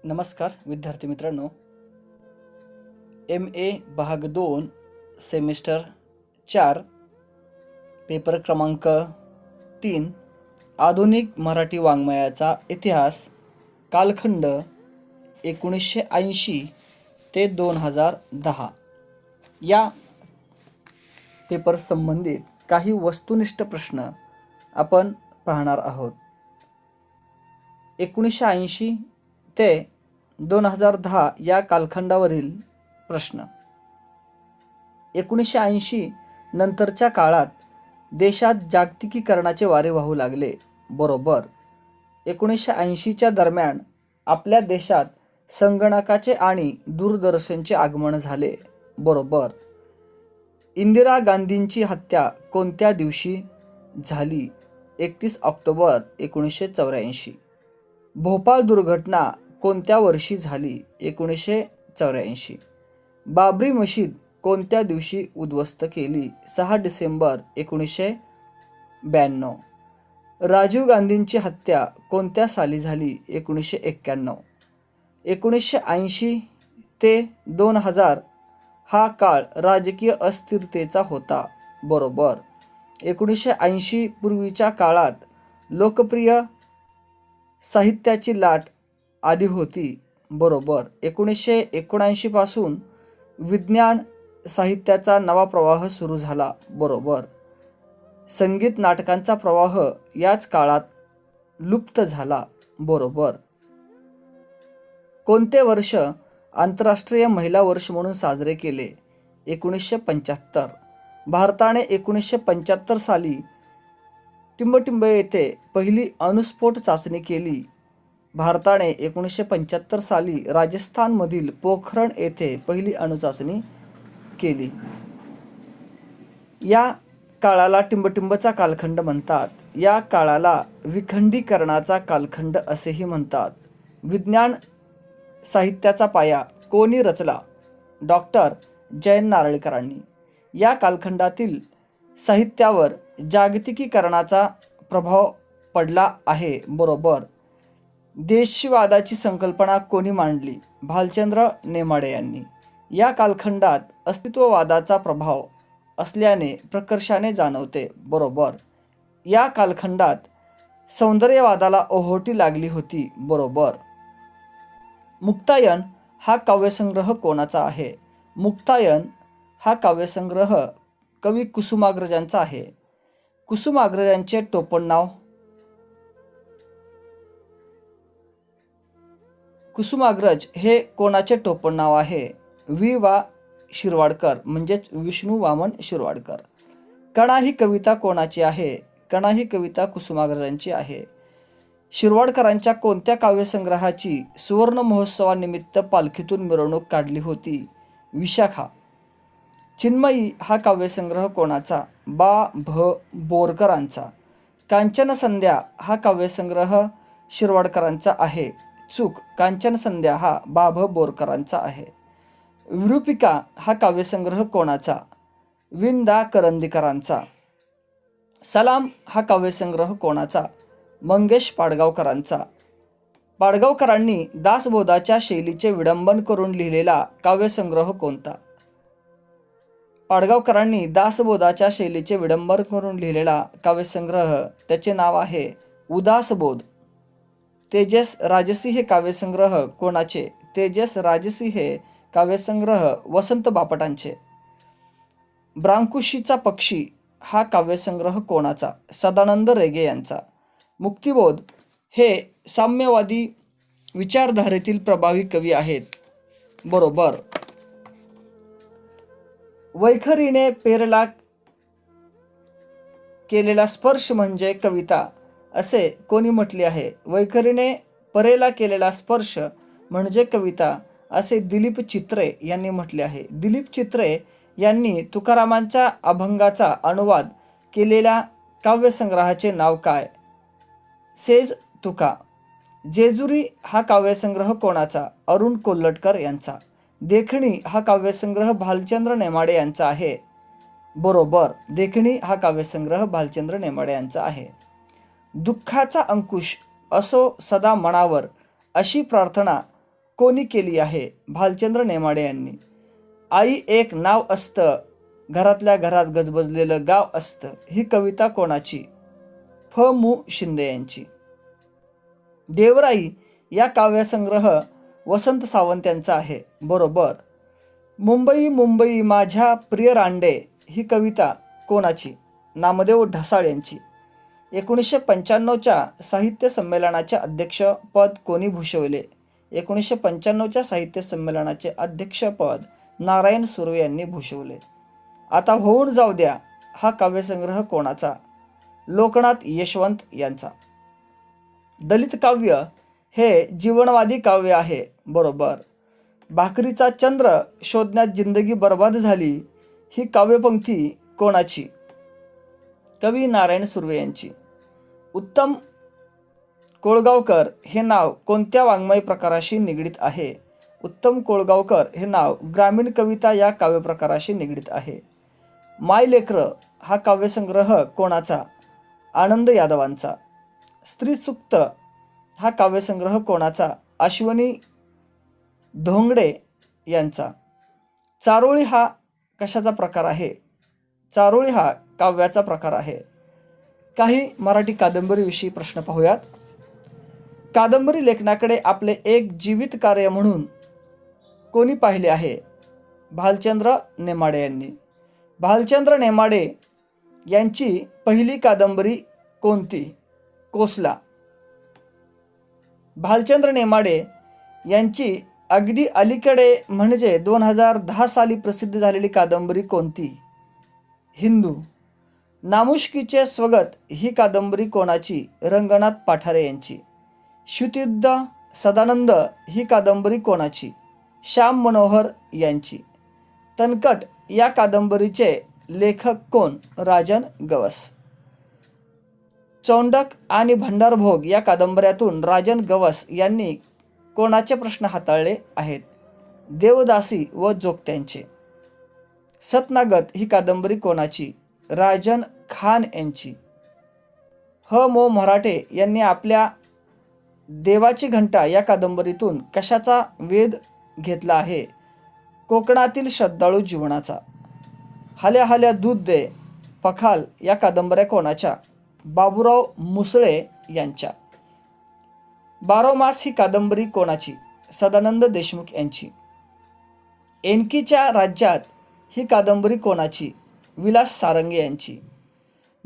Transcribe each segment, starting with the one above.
नमस्कार विद्यार्थी मित्रांनो, MA भाग 2 सेमिस्टर 4 पेपर क्रमांक 3 आधुनिक मराठी वाङ्मयाचा इतिहास कालखंड 1980 ते 2010 या पेपर संबंधित काही वस्तुनिष्ठ प्रश्न आपण पाहणार आहोत। 1980 ते 2010 या कालखंडावरील प्रश्न। 1980 नंतरच्या काळात देशात जागतिकीकरणाचे वारे वाहू लागले। बरोबर। 1980च्या दरम्यान आपल्या देशात संगणकाचे आणि दूरदर्शनचे आगमन झाले। बरोबर। इंदिरा गांधींची हत्या कोणत्या दिवशी झाली? 31 ऑक्टोबर 1984। भोपाळ दुर्घटना कोणत्या वर्षी झाली? 1984। बाबरी मशीद कोणत्या दिवशी उद्ध्वस्त केली? 6 डिसेंबर 1992। राजीव गांधींची हत्या कोणत्या साली झाली? 1991। 1980 ते 2000 हा काळ राजकीय अस्थिरतेचा होता। बरोबर। 1980 पूर्वीच्या काळात लोकप्रिय साहित्याची लाट आली होती। बरोबर। 1979 पासून विज्ञान साहित्याचा नवा प्रवाह सुरू झाला। बरोबर। संगीत नाटकांचा प्रवाह याच काळात लुप्त झाला। बरोबर। कोणते वर्ष आंतरराष्ट्रीय महिला वर्ष म्हणून साजरे केले? 1975। भारताने 1975 साली टिंबटिंब येथे पहिली अणुस्फोट चाचणी केली। भारताने 1975 साली राजस्थानमधील पोखरण येथे पहिली अणुचाचणी केली। या काळाला टिंबटिंबचा कालखंड म्हणतात। या काळाला विखंडीकरणाचा कालखंड असेही म्हणतात। विज्ञान साहित्याचा पाया कोणी रचला? डॉक्टर जयंत नारळीकरांनी। या कालखंडातील साहित्यावर जागतिकीकरणाचा प्रभाव पडला आहे। बरोबर। देशवादाची संकल्पना कोणी मांडली? भालचंद्र नेमाडे यांनी। या कालखंडात अस्तित्ववादाचा प्रभाव असल्याने प्रकर्षाने जाणवते। बरोबर। या कालखंडात सौंदर्यवादाला ओहोटी लागली होती। बरोबर। मुक्तायन हा काव्यसंग्रह कोणाचा आहे? मुक्तायन हा काव्यसंग्रह कवी कुसुमाग्रजांचा आहे। कुसुमाग्रजांचे टोपणनाव? कुसुमाग्रज हे कोणाचे टोपणनाव आहे? वा शिरवाडकर म्हणजेच विष्णू वामन शिरवाडकर। कणा ही कविता कोणाची आहे? कणा ही कविता कुसुमाग्रजांची आहे। शिरवाडकरांच्या कोणत्या काव्यसंग्रहाची सुवर्ण महोत्सवानिमित्त पालखीतून मिरवणूक काढली होती? विशाखा। चिन्मयी हा काव्यसंग्रह कोणाचा? भा बोरकरांचा। कांचन संध्या हा काव्यसंग्रह शिरवाडकरांचा आहे। चूक, कांचन संध्या हा बोरकरांचा आहे। विरूपिका हा काव्यसंग्रह कोणाचा? विंदा करंदीकरांचा। सलाम हा काव्यसंग्रह कोणाचा? मंगेश पाडगावकरांचा। पाडगावकरांनी दासबोधाच्या शैलीचे विडंबन करून लिहिलेला काव्यसंग्रह कोणता? पाडगावकरांनी दासबोधाच्या शैलीचे विडंबन करून लिहिलेला काव्यसंग्रह त्याचे नाव आहे उदासबोध। तेजस राजसी हे काव्यसंग्रह कोणाचे? तेजस राजसी हे काव्यसंग्रह वसंत बापटांचे। ब्रांकुशीचा पक्षी हा काव्यसंग्रह कोणाचा? सदानंद रेगे यांचा। मुक्तिबोध हे साम्यवादी विचारधारेतील प्रभावी कवी आहेत। बरोबर। वैखरीने पेरला केलेला स्पर्श म्हणजे कविता असे कोणी म्हटले आहे? वैखरीने परेला केलेला स्पर्श म्हणजे कविता असे दिलीप चित्रे यांनी म्हटले आहे। दिलीप चित्रे यांनी तुकारामांच्या अभंगाचा अनुवाद केलेल्या काव्यसंग्रहाचे नाव काय? सेज तुका। जेजुरी हा काव्यसंग्रह कोणाचा? अरुण कोल्हटकर यांचा। देखणी हा काव्यसंग्रह भालचंद्र नेमाडे यांचा आहे। बरोबर। देखणी हा काव्यसंग्रह भालचंद्र नेमाडे यांचा आहे। दुःखाचा अंकुश असो सदा मनावर अशी प्रार्थना कोणी केली आहे? भालचंद्र नेमाडे यांनी. आई एक नाव असतं, घरातल्या घरात गजबजलेलं गाव असतं, ही कविता कोणाची? मु. शिंदे यांची. देवराई या काव्यसंग्रह वसंत सावंत यांचा आहे. बरोबर. मुंबई मुंबई माझ्या प्रिय रांडे ही कविता कोणाची? नामदेव ढसाळ यांची. 1995च्या साहित्य संमेलनाचे अध्यक्षपद कोणी भूषवले? 1995च्या साहित्य संमेलनाचे अध्यक्षपद नारायण सुर्वे यांनी भूषवले. आता होऊन जाऊ द्या हा काव्यसंग्रह कोणाचा? लोकनाथ यशवंत यांचा. दलित काव्य हे जीवनवादी काव्य आहे. बरोबर. भाकरीचा चंद्र शोधण्यात जिंदगी बर्बाद झाली ही काव्यपंक्ती कोणाची? कवी नारायण सुर्वे यांची. उत्तम कोळगावकर हे नाव कोणत्या वाङ्मय प्रकाराशी निगडीत आहे? उत्तम कोळगावकर हे नाव ग्रामीण कविता या काव्यप्रकाराशी निगडीत आहे. माय लेकरं हा काव्यसंग्रह कोणाचा? आनंद यादवांचा. स्त्रीसूक्त हा काव्यसंग्रह कोणाचा? अश्वनी धोंगडे यांचा. चारोळी हा कशाचा प्रकार आहे? चारोळी हा काव्याचा प्रकार आहे. काही मराठी कादंबरीविषयी प्रश्न पाहूयात. कादंबरी लेखनाकडे आपले एक जीवित कार्य म्हणून कोणी पाहिले आहे? भालचंद्र नेमाडे यांनी. भालचंद्र नेमाडे यांची पहिली कादंबरी कोणती? कोसला. भालचंद्र नेमाडे यांची अगदी अलीकडे म्हणजे 2010 साली प्रसिद्ध झालेली कादंबरी कोणती? हिंदू. नामुष्कीचे स्वगत ही कादंबरी कोणाची? रंगनाथ पाठारे यांची. श्रुतियुद्ध सदानंद ही कादंबरी कोणाची? श्याम मनोहर यांची. तनकट या कादंबरीचे लेखक कोण? राजन गवस. चौंडक आणि भंडारभोग या कादंबऱ्यातून राजन गवस यांनी कोणाचे प्रश्न हाताळले आहेत? देवदासी व जोगत्यांचे. सतनागत ही कादंबरी कोणाची? राजन खान यांची. मो. मराठे यांनी आपल्या देवाची घंटा या कादंबरीतून कशाचा वेध घेतला आहे? कोकणातील श्रद्धाळू जीवनाचा. हाल्या हाल्या दूध दे पखाल या कादंबऱ्या कोणाच्या? बाबूराव मुसळे यांच्या. बारोमास ही कादंबरी कोणाची? सदानंद देशमुख यांची. एनकीच्या राज्यात ही कादंबरी कोणाची? विलास सारंगे यांची.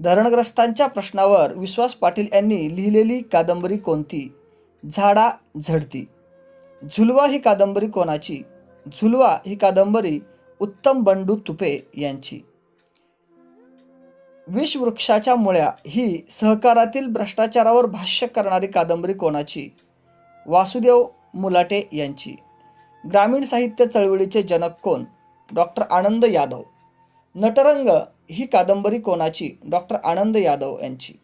धरणग्रस्तांच्या प्रश्नावर विश्वास पाटील यांनी लिहिलेली कादंबरी कोणती? झाडा झडती. झुलवा ही कादंबरी कोणाची? झुलवा ही कादंबरी उत्तम बंडू तुपे यांची. विषवृक्षाच्या मुळ्या ही सहकारातील भ्रष्टाचारावर भाष्य करणारी कादंबरी कोणाची? वासुदेव मुलाटे यांची. ग्रामीण साहित्य चळवळीचे जनक कोण? डॉक्टर आनंद यादव. नटरंग ही कादंबरी कोणाची? डॉक्टर आनंद यादव यांची.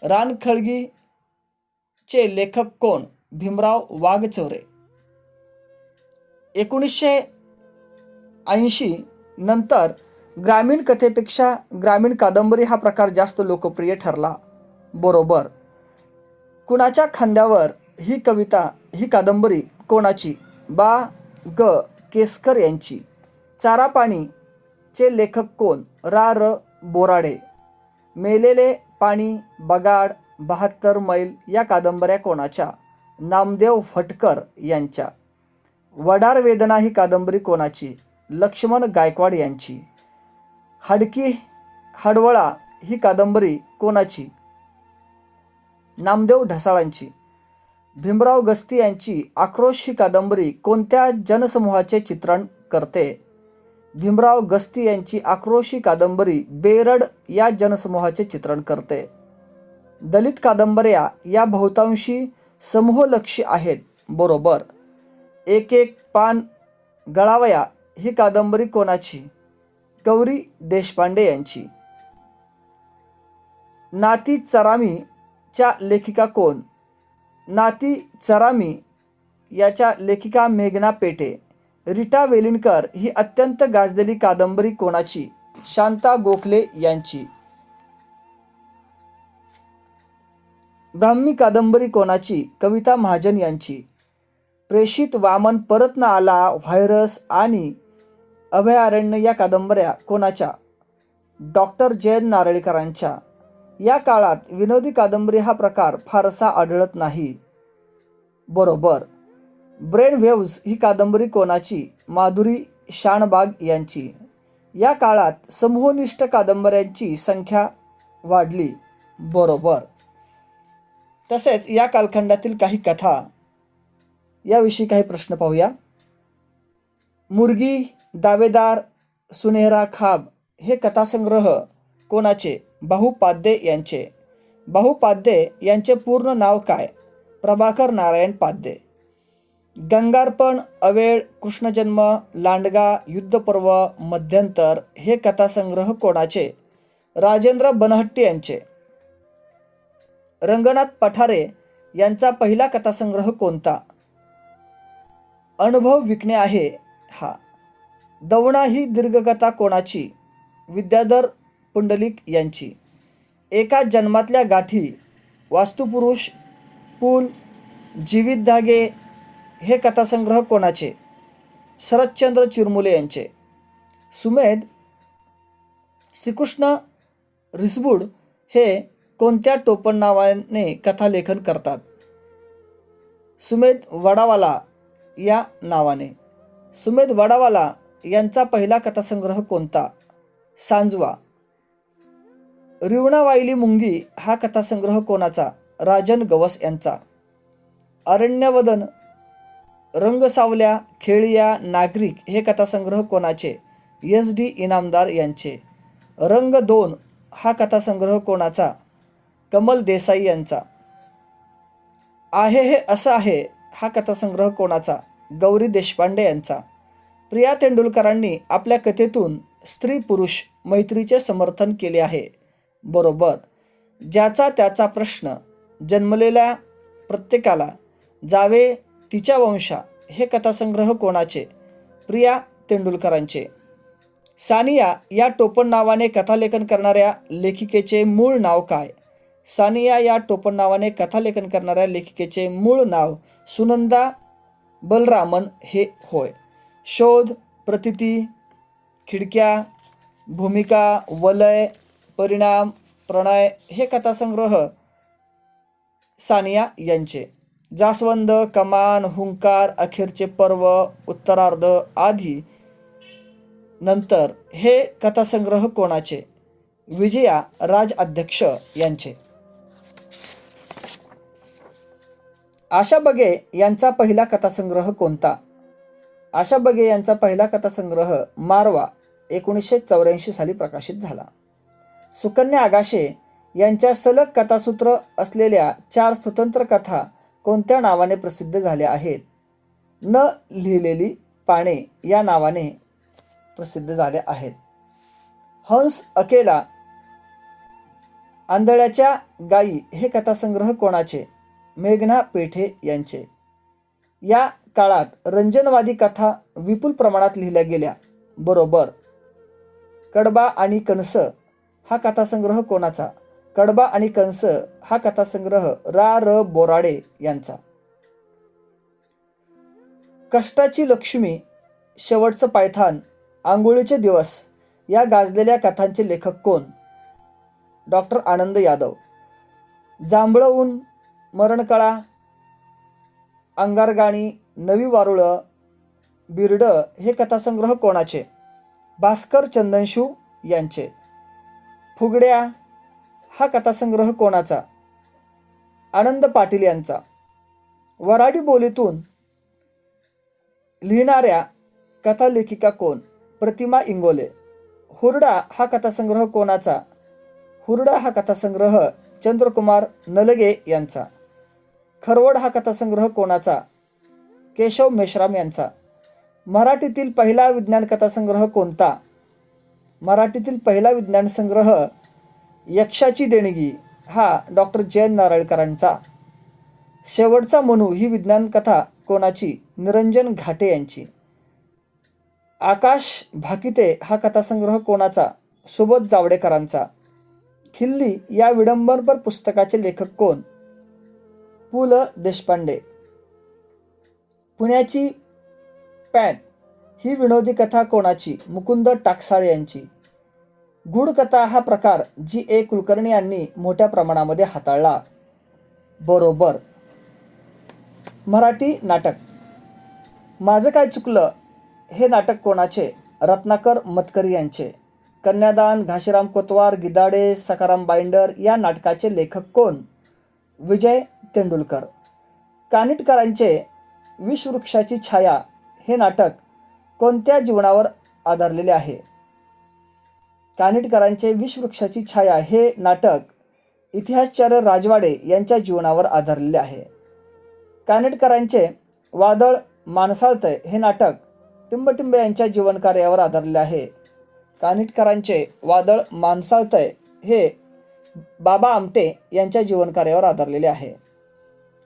रानखळगीचे लेखक कोण? भीमराव वाघचौरे. 1980 नंतर ग्रामीण कथेपेक्षा ग्रामीण कादंबरी हा प्रकार जास्त लोकप्रिय ठरला. बरोबर. कुणाच्या खांद्यावर ही कादंबरी कोणाची? बा ग केसकर यांची. चारा पाणी चे लेखक कोण? रा र बोराडे. मेलेले पाणी, बगाड, 72 मैल या कादंबऱ्या कोणाच्या? नामदेव फटकर यांच्या. वडार वेदना ही कादंबरी कोणाची? लक्ष्मण गायकवाड यांची. हडकी हडवळा ही कादंबरी कोणाची? नामदेव ढसाळांची. भीमराव गस्ती यांची आक्रोश ही कादंबरी कोणत्या जनसमूहाचे चित्रण करते? भीमराव गस्ती यांची आक्रोश ही कादंबरी बेरड या जनसमूहाचे चित्रण करते. दलित कादंबऱ्या या बहुतांशी समूहलक्षी आहेत. बरोबर. एक एक पान गळावया ही कादंबरी कोणाची? गौरी देशपांडे यांची. नाती चरामी च्या लेखिका कोण? नाती चरामी याच्या लेखिका मेघना पेटे. रीटा वेलिणकर ही अत्यंत गाजलेली कादंबरी कोणाची? शांता गोखले यांची. ब्राह्मी कादंबरी कोणाची? कविता महाजन यांची. प्रेषित वामन परत न आला, व्हायरस आणि अभयारण्य या कादंबऱ्या कोणाच्या? डॉक्टर जयंत नारळीकरांच्या. या काळात विनोदी कादंबरी हा प्रकार फारसा आढळत नाही. बरोबर. ब्रेन वेव्ज ही कादंबरी कोणाची? माधुरी शानबाग यांची. या काळात समूहनिष्ठ कादंबऱ्यांची संख्या वाढली. बरोबर. तसेच या कालखंडातील काही कथा याविषयी काही प्रश्न पाहूया. मुर्गी, दावेदार, सुनेहरा खाब हे कथासंग्रह कोणाचे? बाहुपाध्ये यांचे. बाहुपाध्ये यांचे पूर्ण नाव काय? प्रभाकर नारायण पाध्ये. गंगार्पण, अवेळ, कृष्णजन्म, लांडगा, युद्धपर्व, मध्यंतर हे कथासंग्रह कोणाचे? राजेंद्र बनहट्टी यांचे. रंगनाथ पठारे यांचा पहिला कथासंग्रह कोणता? अनुभव विकणे आहे हा. दवणा ही दीर्घकथा कोणाची? विद्याधर पुंडलिक यांची. एका जन्मातल्या गाठी, वास्तुपुरुष, पूल, जीवित धागे हे कथासंग्रह कोणाचे? शरदचंद्र चिरमुले यांचे. सुमेध, श्रीकृष्ण रिसबूड हे कोणत्या टोपण नावाने कथालेखन करतात? सुमेध वडावाला या नावाने. सुमेध वडावाला यांचा पहिला कथासंग्रह कोणता? सांजवा. रिवणा वाहिली मुंगी हा कथासंग्रह कोणाचा? राजन गवस यांचा. अरण्यवदन, रंगसावल्या, खेळिया, नागरिक हे कथासंग्रह कोणाचे? SD इनामदार यांचे. रंग 2 हा कथासंग्रह कोणाचा? कमल देसाई यांचा. आहे हे असं आहे हा कथासंग्रह कोणाचा? गौरी देशपांडे यांचा. प्रिया तेंडुलकरांनी आपल्या कथेतून स्त्री पुरुष मैत्रीचे समर्थन केले आहे. बरोबर. ज्याचा त्याचा प्रश्न, जन्मलेल्या प्रत्येकाला जावे तिच्या वंशा हे कथासंग्रह कोणाचे? प्रिया तेंडुलकरांचे. सानिया या टोपण नावाने कथालेखन करणाऱ्या लेखिकेचे मूळ नाव काय? सानिया या टोपण नावाने कथालेखन करणाऱ्या लेखिकेचे मूळ नाव सुनंदा बलरामन हे होय. शोध, प्रतिती, खिडक्या, भूमिका, वलय, परिणाम, प्रणय हे कथासंग्रह सानिया यांचे. जास्वंद, कमान, हुंकार, अखेरचे पर्व, उत्तरार्ध, आधी, नंतर हे कथासंग्रह कोणाचे? विजया राज अध्यक्ष यांचे. आशा बगे यांचा पहिला कथासंग्रह कोणता? आशा बगे यांचा पहिला कथासंग्रह मारवा 1984 साली प्रकाशित झाला. सुकन्या आगाशे यांच्या सलग कथासूत्र असलेल्या 4 स्वतंत्र कथा कोणत्या नावाने प्रसिद्ध झाल्या आहेत? न लिहिलेली पाने या नावाने प्रसिद्ध झाल्या आहेत. हंस अकेला, आंधळ्याच्या गायी हे कथासंग्रह कोणाचे? मेघना पेठे यांचे. या काळात रंजनवादी कथा विपुल प्रमाणात लिहिल्या गेल्या. बरोबर. कडबा आणि कंस हा कथासंग्रह कोणाचा? कडबा आणि कंस हा कथासंग्रह रा.र. बोराडे यांचा. कष्टाची लक्ष्मी, शेवटचं पायथान, आंघोळीचे दिवस या गाजलेल्या कथांचे लेखक कोण? डॉक्टर आनंद यादव. जांभळऊन, मरणकळा, अंगारगाणी, नवी वारुळं, बिर्ड हे कथासंग्रह कोणाचे? भास्कर चंदनशू यांचे. फुगड्या हा कथासंग्रह कोणाचा? आनंद पाटील यांचा. वऱ्हाडी बोलीतून लिहिणाऱ्या कथालेखिका कोण? प्रतिमा इंगोले. हुरडा हा कथासंग्रह कोणाचा? हुरडा हा कथासंग्रह चंद्रकुमार नलगे यांचा. खरवड हा कथासंग्रह कोणाचा? केशव मेश्राम यांचा. मराठीतील पहिला विज्ञान कथासंग्रह कोणता? मराठीतील पहिला विज्ञान संग्रह यक्षाची देणगी हा डॉक्टर जयंत नारळीकरांचा. शेवटचा मनू ही विज्ञान कथा कोणाची? निरंजन घाटे यांची. आकाश भाकिते हा कथासंग्रह कोणाचा? सुबोध जावडेकरांचा. खिल्ली या विडंबनपर पुस्तकाचे लेखक कोण? पु ल देशपांडे. पुण्याची पॅट ही विनोदी कथा कोणाची? मुकुंद टाकसाळे यांची. गूढ कथा हा प्रकार G.A. कुलकर्णी यांनी मोठ्या प्रमाणामध्ये हाताळला. बरोबर. मराठी नाटक माझं काय चुकलं हे नाटक कोणाचे? रत्नाकर मतकरी यांचे. कन्यादान, घाशीराम कोतवार, गिधाडे, सखाराम बाइंडर या नाटकाचे लेखक कोण? विजय तेंडुलकर. कानिटकरांचे विषवृक्षाची छाया हे नाटक कोणत्या जीवनावर आधारलेले आहे? कानिटकरांचे विषवृक्षाची छाया हे नाटक इतिहासचार्य राजवाडे यांच्या जीवनावर आधारलेले आहे. कानिटकरांचे वादळ माणसाळतंय हे नाटक टिंबटिंबे यांच्या जीवनकार्यावर आधारलेले आहे. कानिटकरांचे वादळ माणसाळतंय हे बाबा आमटे यांच्या जीवनकार्यावर आधारलेले आहे.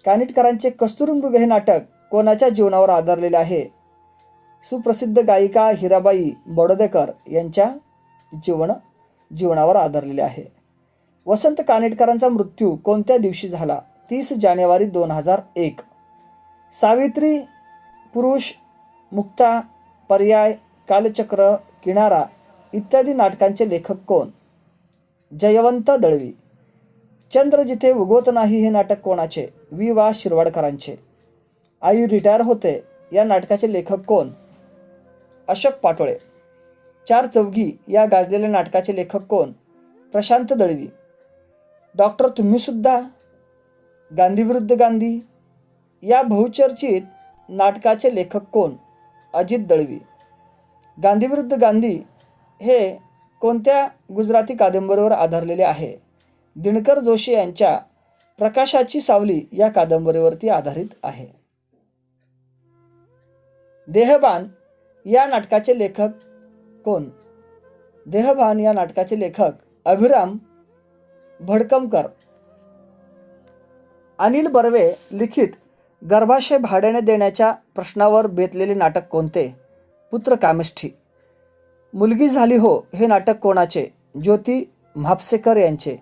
कानिटकरांचे कस्तुरीमृग हे नाटक कोणाच्या जीवनावर आधारलेले आहे? सुप्रसिद्ध गायिका हिराबाई बडोदेकर यांच्या जीवनावर आधारलेले आहे. वसंत कानिटकरांचा मृत्यू कोणत्या दिवशी झाला? 30 जानेवारी 2001. सावित्री, पुरुष, मुक्ता, पर्याय, कालचक्र, किनारा इत्यादी नाटकांचे लेखक कोण? जयवंत दळवी. चंद्र जिथे उगवत नाही हे नाटक कोणाचे? वि.वा. शिरवाडकरांचे. आई रिटायर होते या नाटकाचे लेखक कोण? अशोक पाटोळे. चार चौघी या गाजलेल्या नाटकाचे लेखक कोण? प्रशांत दळवी. डॉक्टर तुम्ही सुद्धा, गांधी विरुद्ध गांधी या बहुचर्चित नाटकाचे लेखक कोण? अजित दळवी. गांधी विरुद्ध गांधी हे कोणत्या गुजराती कादंबरीवर आधारलेले आहे? दिनकर जोशी यांच्या प्रकाशाची सावली या कादंबरीवरती आधारित आहे. देहभान या नाटकाचे लेखक कोण? देहभान या नाटकाचे लेखक अभिराम भडकमकर. अनिल बर्वे लिखित गर्भाशय भाड्याने देण्याच्या प्रश्नावर बेतलेले नाटक कोणते? पुत्र कामिष्ठी. मुलगी झाली हो हे नाटक कोणाचे? ज्योती म्हापसेकर यांचे.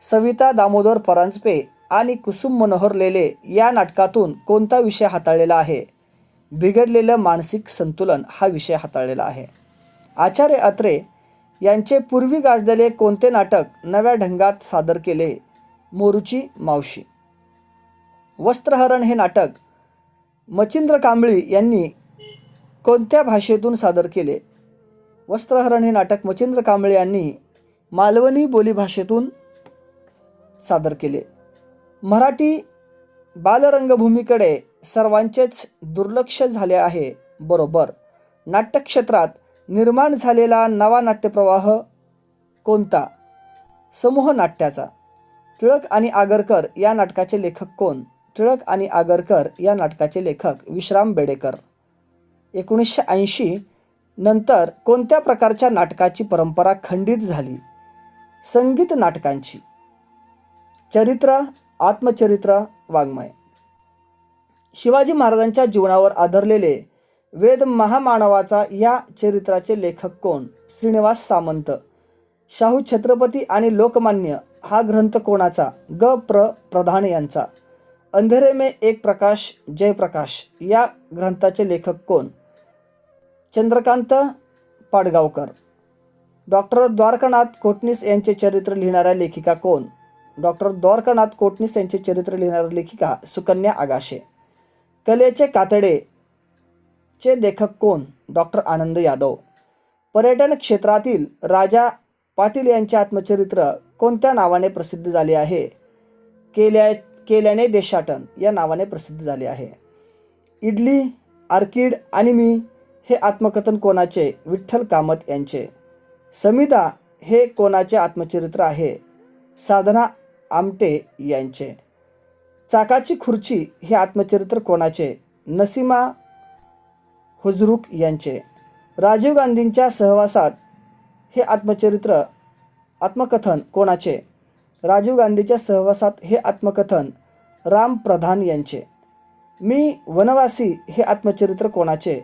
सविता दामोदर परांजपे आणि कुसुम मनोहर लेले या नाटकातून कोणता विषय हाताळलेला आहे? बिघडलेलं मानसिक संतुलन हा विषय हाताळलेला आहे. आचार्य अत्रे यांचे पूर्वी गाजलेले कोणते नाटक नव्या ढंगात सादर केले? मोरूची मावशी. वस्त्रहरण हे नाटक मच्छिंद्र कांबळी यांनी कोणत्या भाषेतून सादर केले? वस्त्रहरण हे नाटक मच्छिंद्र कांबळे यांनी मालवणी बोलीभाषेतून सादर केले. मराठी बालरंगभूमीकडे सर्वांचेच दुर्लक्ष झाले आहे. बरोबर. नाट्यक्षेत्रात निर्माण झालेला नवा नाट्यप्रवाह कोणता? समूह नाट्याचा. टिळक आणि आगरकर या नाटकाचे लेखक कोण? टिळक आणि आगरकर या नाटकाचे लेखक विश्राम बेडेकर. 1980 नंतर कोणत्या प्रकारच्या नाटकाची परंपरा खंडित झाली? संगीत नाटकांची. चरित्र, आत्मचरित्र, वाङ्मय. शिवाजी महाराजांच्या जीवनावर आधारलेले वेद महामानवाचा या चरित्राचे लेखक कोण? श्रीनिवास सामंत. शाहू छत्रपती आणि लोकमान्य हा ग्रंथ कोणाचा? प्रधान यांचा. अंधेरे में एक प्रकाश जयप्रकाश या ग्रंथाचे लेखक कोण? चंद्रकांत पाडगावकर. डॉक्टर द्वारकानाथ कोटणीस यांचे चरित्र लिहिणाऱ्या लेखिका कोण? डॉक्टर द्वारकानाथ कोटणीस यांचे चरित्र लिहिणाऱ्या लेखिका सुकन्या आगाशे. कलेचे कातडे चे लेखक कोण? डॉक्टर आनंद यादव. पर्यटन क्षेत्रातील राजा पाटील यांचे आत्मचरित्र कोणत्या नावाने प्रसिद्ध झाले आहे? केल्याने देशाटन या नावाने प्रसिद्ध झाले आहे. इडली, आर्किड आणि मी हे आत्मकथन कोणाचे? विठ्ठल कामत यांचे. समिधा हे कोणाचे आत्मचरित्र आहे? साधना आमटे यांचे. चाकाची खुर्ची हे आत्मचरित्र कोणाचे? नसीमा हुजरूक यांचे. राजीव गांधींच्या सहवासात हे आत्मकथन कोणाचे? राजीव गांधीच्या सहवासात हे आत्मकथन राम प्रधान यांचे. मी वनवासी हे आत्मचरित्र कोणाचे?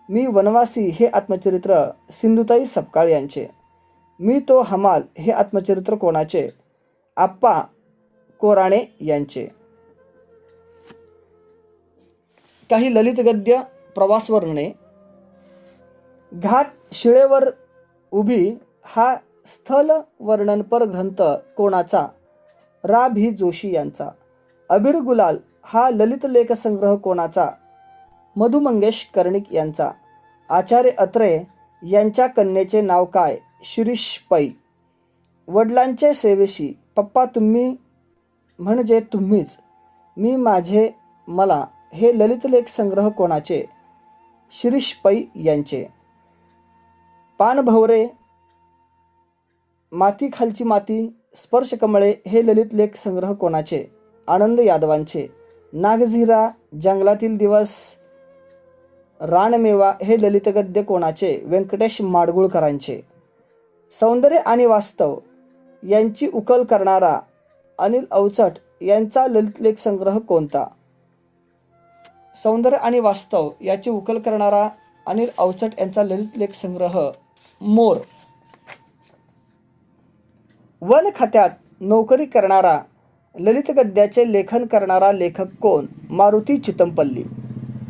मी वनवासी हे आत्मचरित्र सिंधुताई सपकाळ यांचे. मी तो हमाल हे आत्मचरित्र कोणाचे? आप्पा कोराणे यांचे. काही ललित गद्य प्रवास वर्णने. घाट शिळेवर उभी हा स्थल वर्णनपर ग्रंथ कोणाचा? रा भी जोशी यांचा. अबीर गुलाल हा ललित लेख संग्रह कोणाचा? मधु मंगेश कर्णिक यांचा. आचार्य अत्रे यांच्या कन्येचे नाव काय? शिरीष पै. वडिलांचे सेवेशी पप्पा तुम्ही म्हणजे तुम्हीच, मी माझे मला हे ललित लेख संग्रह कोणाचे? शिरीष पै यांचे. पानभवरे, माती खालची माती, स्पर्श कमळे हे ललित लेख संग्रह कोणाचे? आनंद यादवांचे. नागझिरा, जंगलातील दिवस, रानमेवा हे ललित गद्य कोणाचे? व्यंकटेश माडगुळकरांचे. सौंदर्य आणि वास्तव यांची उकल करणारा अनिल अवचट यांचा ललित लेख संग्रह कोणता? सौंदर्य आणि वास्तव याची उकल करणारा अनिल अवचट यांचा ललित लेख संग्रह मोर. वन खात्यात नोकरी करणारा ललित गद्याचे लेखन करणारा लेखक कोण? मारुती चितमपल्ली.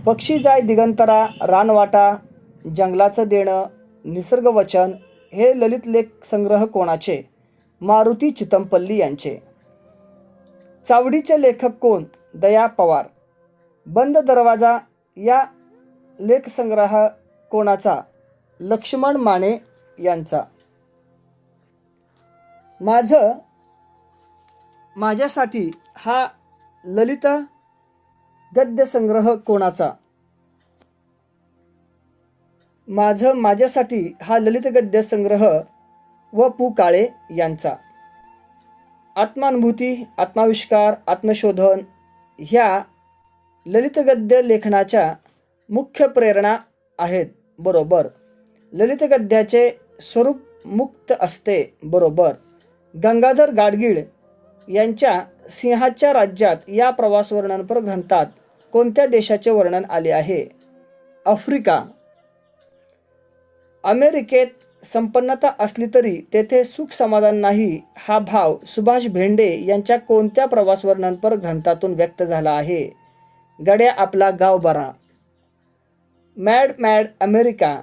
पक्षी जाय दिगंतरा, रानवाटा, जंगलाचं देणं, निसर्गवचन हे ललित लेख संग्रह कोणाचे? मारुती चितमपल्ली यांचे. चावडीचे लेखक कोण? दया पवार. बंद दरवाजा या लेख संग्रह कोणाचा? लक्ष्मण माने यांचा. माझ्यासाठी हा ललित गद्य संग्रह कोणाचा? माझ्यासाठी हा ललित गद्य संग्रह व पु काळे यांचा. आत्मानुभूती, आत्माविष्कार, आत्मशोधन ह्या ललित गद्य लेखनाच्या मुख्य प्रेरणा आहेत. बरोबर. ललित गद्याचे स्वरूप मुक्त असते. बरोबर. गंगाधर गाडगीळ यांच्या सिंहाच्या राज्यात या प्रवास वर्णनपर ग्रंथात कोणत्या देशाचे वर्णन आले आहे? आफ्रिका. अमेरिकेत संपन्नता असली तरी तेथे सुख समाधान नाही हा भाव सुभाष भेंडे यांच्या कोणत्या प्रवास वर्णनपर ग्रंथातून व्यक्त झाला आहे? गड्या आपला गाव बरा. मॅड मॅड अमेरिका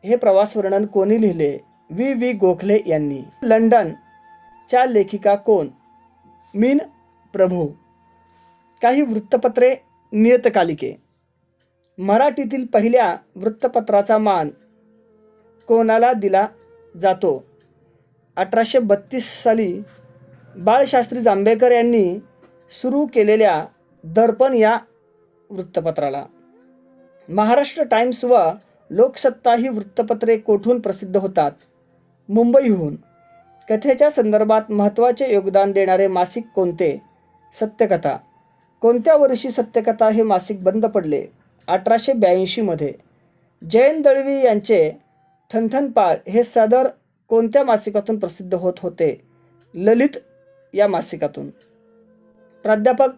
हे प्रवास वर्णन कोणी लिहिले? V. गोखले यांनी. लंडनच्या लेखिका कोण? मीन प्रभू. काही वृत्तपत्रे, नियतकालिके. मराठीतील पहिल्या वृत्तपत्राचा मान कोणाला दिला जातो? 1832 साली बाळशास्त्री जांभेकर यांनी सुरू केलेल्या दर्पण या वृत्तपत्राला. महाराष्ट्र टाइम्स व लोकसत्ता ही वृत्तपत्रे कोठून प्रसिद्ध होतात? मुंबईहून. कथेच्या संदर्भात महत्त्वाचे योगदान देणारे मासिक कोणते? सत्यकथा. कोणत्या वर्षी सत्यकथा हे मासिक बंद पडले? 1882 मध्ये. जयंत दळवी यांचे ठणठणपाळ हे सदर कोणत्या मासिकातून प्रसिद्ध होत होते? ललित या मासिकातून. प्राध्यापक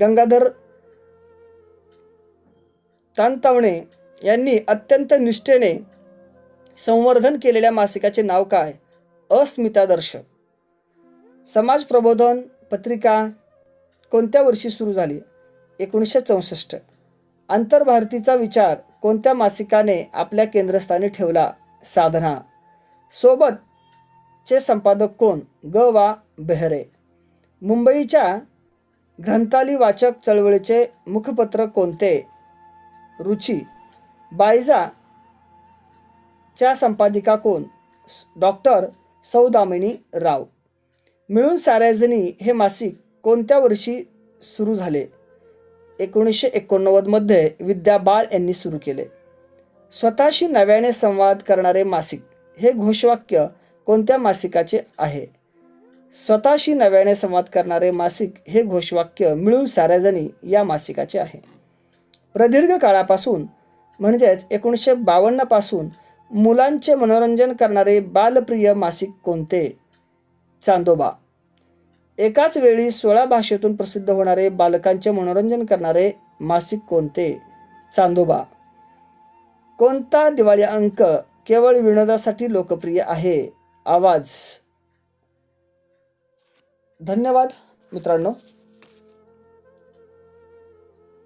गंगाधर तानतावणे यांनी अत्यंत निष्ठेने संवर्धन केलेल्या मासिकाचे नाव काय? अस्मितादर्श. समाज प्रबोधन पत्रिका कोणत्या वर्षी सुरू झाली? 1964. आंतरभारतीचा विचार कोणत्या मासिकाने आपल्या केंद्रस्थानी ठेवला? साधना. सोबतचे संपादक कोण? ग. वा. बेहरे. मुंबईच्या ग्रंथाली वाचक चळवळीचे मुखपत्र कोणते? रुची. बायजा च्या संपादिका कोण? डॉक्टर सौदामिनी राव. मिळून साऱ्याजणी हे मासिक कोणत्या वर्षी सुरू झाले? 1989 मध्ये विद्या बाळ यांनी सुरू केले. स्वतःशी नव्याने संवाद करणारे मासिक हे घोषवाक्य कोणत्या मासिकाचे आहे? स्वतःशी नव्याने संवाद करणारे मासिक हे घोषवाक्य मिळून साऱ्याजणी या मासिकाचे आहे. प्रदीर्घ काळापासून म्हणजेच 1952 पासून मुलांचे मनोरंजन करणारे बालप्रिय मासिक कोणते? चांदोबा. एकाच वेळी 16 भाषेतून प्रसिद्ध होणारे बालकांचे मनोरंजन करणारे मासिक कोणते? चांदोबा. कोणता दिवाळी अंक केवळ विनोदासाठी लोकप्रिय आहे? आवाज. धन्यवाद मित्रांनो.